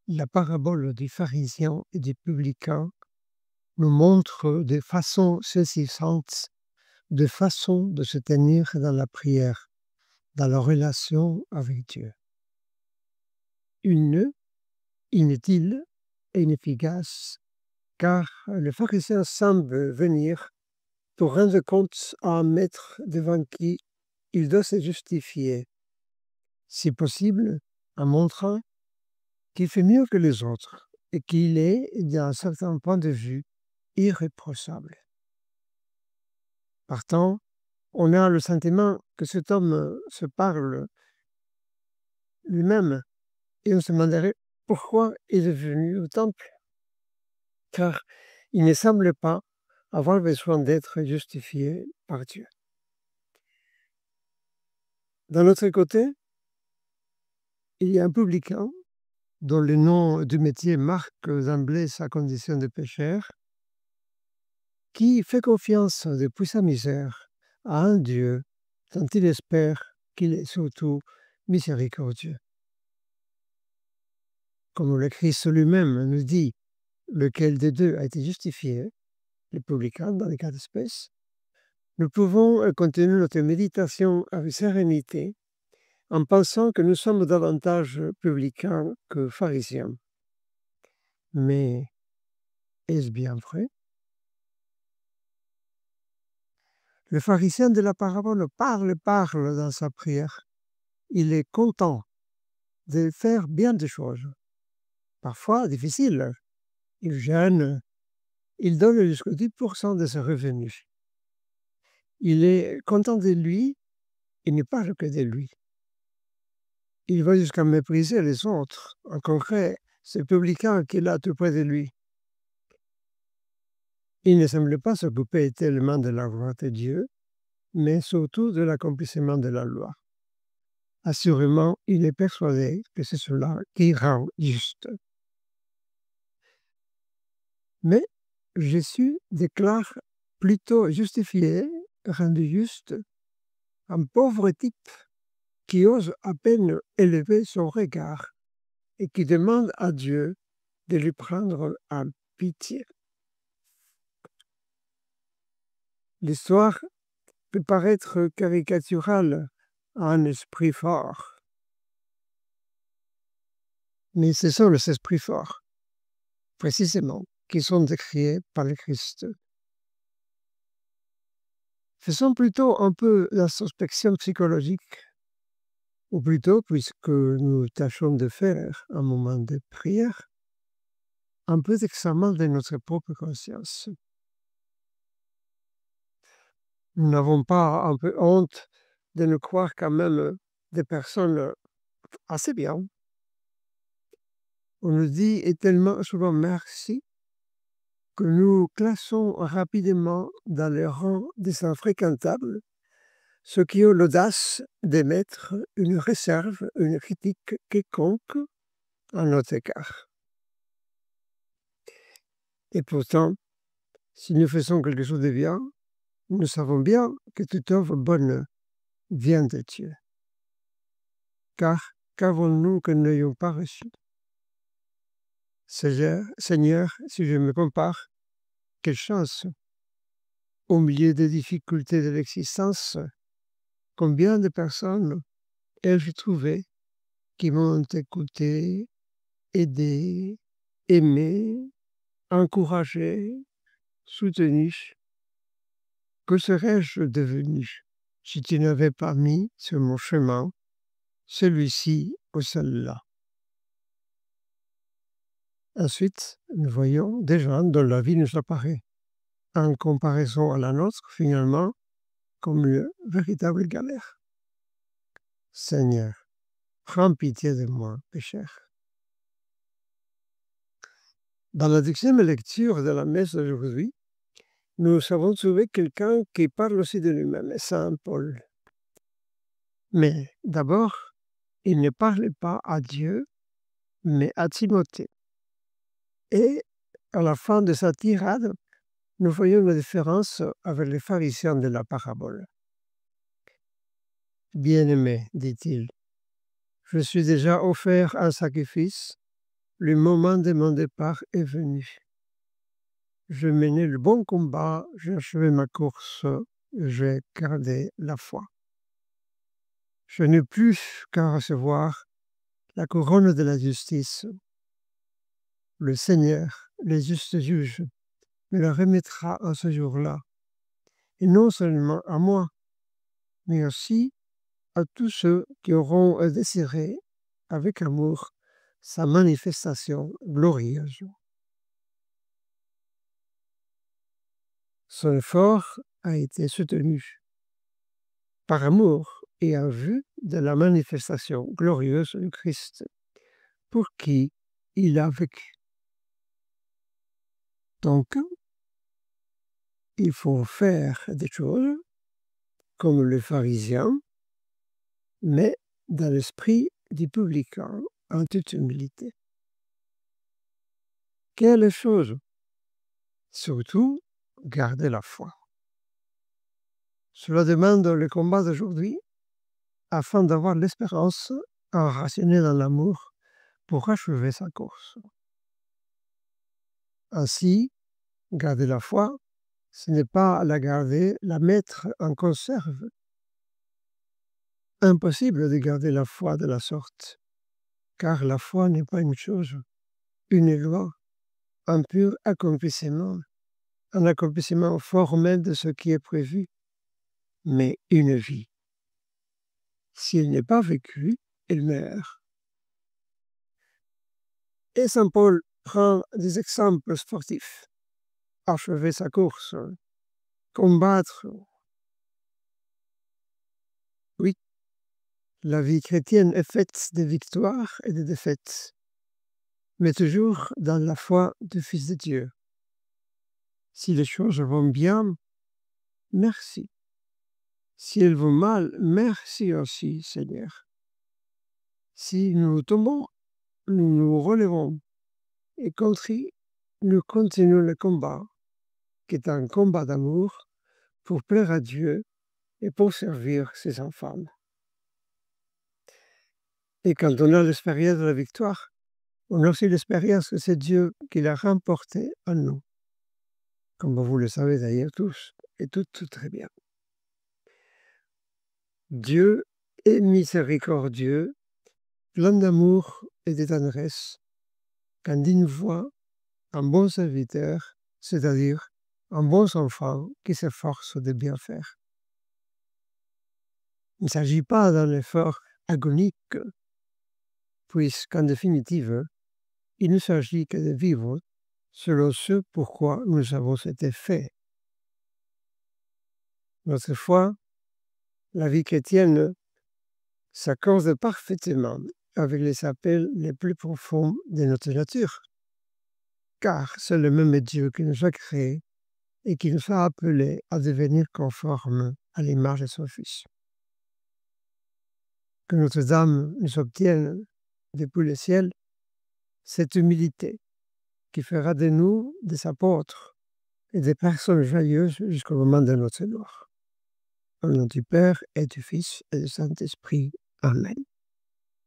La parabole des pharisiens et des publicains nous montre de façon saisissante de façons de se tenir dans la prière, dans la relation avec Dieu. Une inutile et inefficace, car le pharisien semble venir pour rendre compte à un maître devant qui il doit se justifier, si possible en montrant qu'il fait mieux que les autres et qu'il est, d'un certain point de vue, irréprochable. Partant, on a le sentiment que cet homme se parle lui-même et on se demanderait pourquoi il est venu au temple, car il ne semble pas avoir besoin d'être justifié par Dieu. D'un autre côté, il y a un publicain dont le nom du métier marque d'emblée sa condition de pécheur, qui fait confiance depuis sa misère à un Dieu dont il espère qu'il est surtout miséricordieux. Comme le Christ lui-même nous dit lequel des deux a été justifié, le publicain dans le cas d'espèce, nous pouvons continuer notre méditation avec sérénité en pensant que nous sommes davantage publicains que pharisiens. Mais est-ce bien vrai? Le pharisien de la parabole parle dans sa prière. Il est content de faire bien des choses, parfois difficiles. Il jeûne, il donne jusqu'à 10% de ses revenus. Il est content de lui, il ne parle que de lui. Il va jusqu'à mépriser les autres, en concret, ce publicain qui est là tout près de lui. Il ne semble pas s'occuper tellement de la gloire de Dieu, mais surtout de l'accomplissement de la loi. Assurément, il est persuadé que c'est cela qui rend juste. Mais Jésus déclare plutôt justifié, rendu juste, un pauvre type qui ose à peine élever son regard et qui demande à Dieu de lui prendre en pitié. L'histoire peut paraître caricaturale à un esprit fort, mais ce sont les esprits forts, précisément, qui sont décriés par le Christ. Faisons plutôt un peu d'introspection psychologique, ou plutôt, puisque nous tâchons de faire un moment de prière, un peu d'examen de notre propre conscience. Nous n'avons pas un peu honte de nous croire quand même des personnes assez bien. On nous dit tellement souvent merci que nous classons rapidement dans les rangs des infréquentables ceux qui ont l'audace d'émettre une réserve, une critique quelconque à notre égard. Et pourtant, si nous faisons quelque chose de bien, nous savons bien que toute œuvre bonne vient de Dieu. Car qu'avons-nous que nous n'ayons pas reçu? Seigneur, si je me compare, quelle chance! Au milieu des difficultés de l'existence, combien de personnes ai-je trouvé qui m'ont écouté, aidé, aimé, encouragé, soutenu. Que serais-je devenu si tu n'avais pas mis sur mon chemin celui-ci ou celle-là? Ensuite, nous voyons des gens dont la vie nous apparaît, en comparaison à la nôtre, finalement, comme une véritable galère. Seigneur, prends pitié de moi, pécheur. Dans la 10e lecture de la messe d'aujourd'hui, nous avons trouvé quelqu'un qui parle aussi de lui-même, Saint Paul. Mais d'abord, il ne parle pas à Dieu, mais à Timothée. Et à la fin de sa tirade, nous voyons la différence avec les pharisiens de la parabole. Bien-aimé, dit-il, je suis déjà offert un sacrifice le moment de mon départ est venu. Je menais le bon combat, j'ai achevé ma course, j'ai gardé la foi. Je n'ai plus qu'à recevoir la couronne de la justice. Le Seigneur, le juste juge, me la remettra en ce jour-là, et non seulement à moi, mais aussi à tous ceux qui auront désiré avec amour sa manifestation glorieuse. Son effort a été soutenu par amour et en vue de la manifestation glorieuse du Christ, pour qui il a vécu. Donc, il faut faire des choses comme les pharisiens, mais dans l'esprit du publicain, en toute humilité. Quelle chose? Surtout, garder la foi. Cela demande le combat d'aujourd'hui afin d'avoir l'espérance enracinée dans l'amour pour achever sa course. Ainsi, garder la foi, ce n'est pas la garder, la mettre en conserve. Impossible de garder la foi de la sorte, car la foi n'est pas une chose, une loi, un pur accomplissement, un accomplissement formel de ce qui est prévu, mais une vie. S'il n'est pas vécu, il meurt. Et saint Paul prend des exemples sportifs. Achever sa course, combattre. Oui, la vie chrétienne est faite de victoires et de défaites, mais toujours dans la foi du Fils de Dieu. Si les choses vont bien, merci. Si elles vont mal, merci aussi, Seigneur. Si nous tombons, nous nous relevons et contris, nous continuons le combat, qui est un combat d'amour pour plaire à Dieu et pour servir ses enfants. Et quand on a l'expérience de la victoire, on a aussi l'expérience que c'est Dieu qui l'a remporté en nous, comme vous le savez d'ailleurs tous et toutes très bien. Dieu est miséricordieux, plein d'amour et de tendresse, quand il nous voit un bon serviteur, c'est-à-dire un bon enfant qui s'efforce de bien faire. Il ne s'agit pas d'un effort agonique, puisqu'en définitive, il ne s'agit que de vivre selon ce pourquoi nous avons été faits. Notre foi, la vie chrétienne, s'accorde parfaitement avec les appels les plus profonds de notre nature, car c'est le même Dieu qui nous a créés et qui nous a appelés à devenir conformes à l'image de son Fils. Que notre âme nous obtienne depuis le ciel cette humilité qui fera de nous des apôtres et des personnes joyeuses jusqu'au moment de notre mort. Au nom du Père et du Fils et du Saint-Esprit. Amen.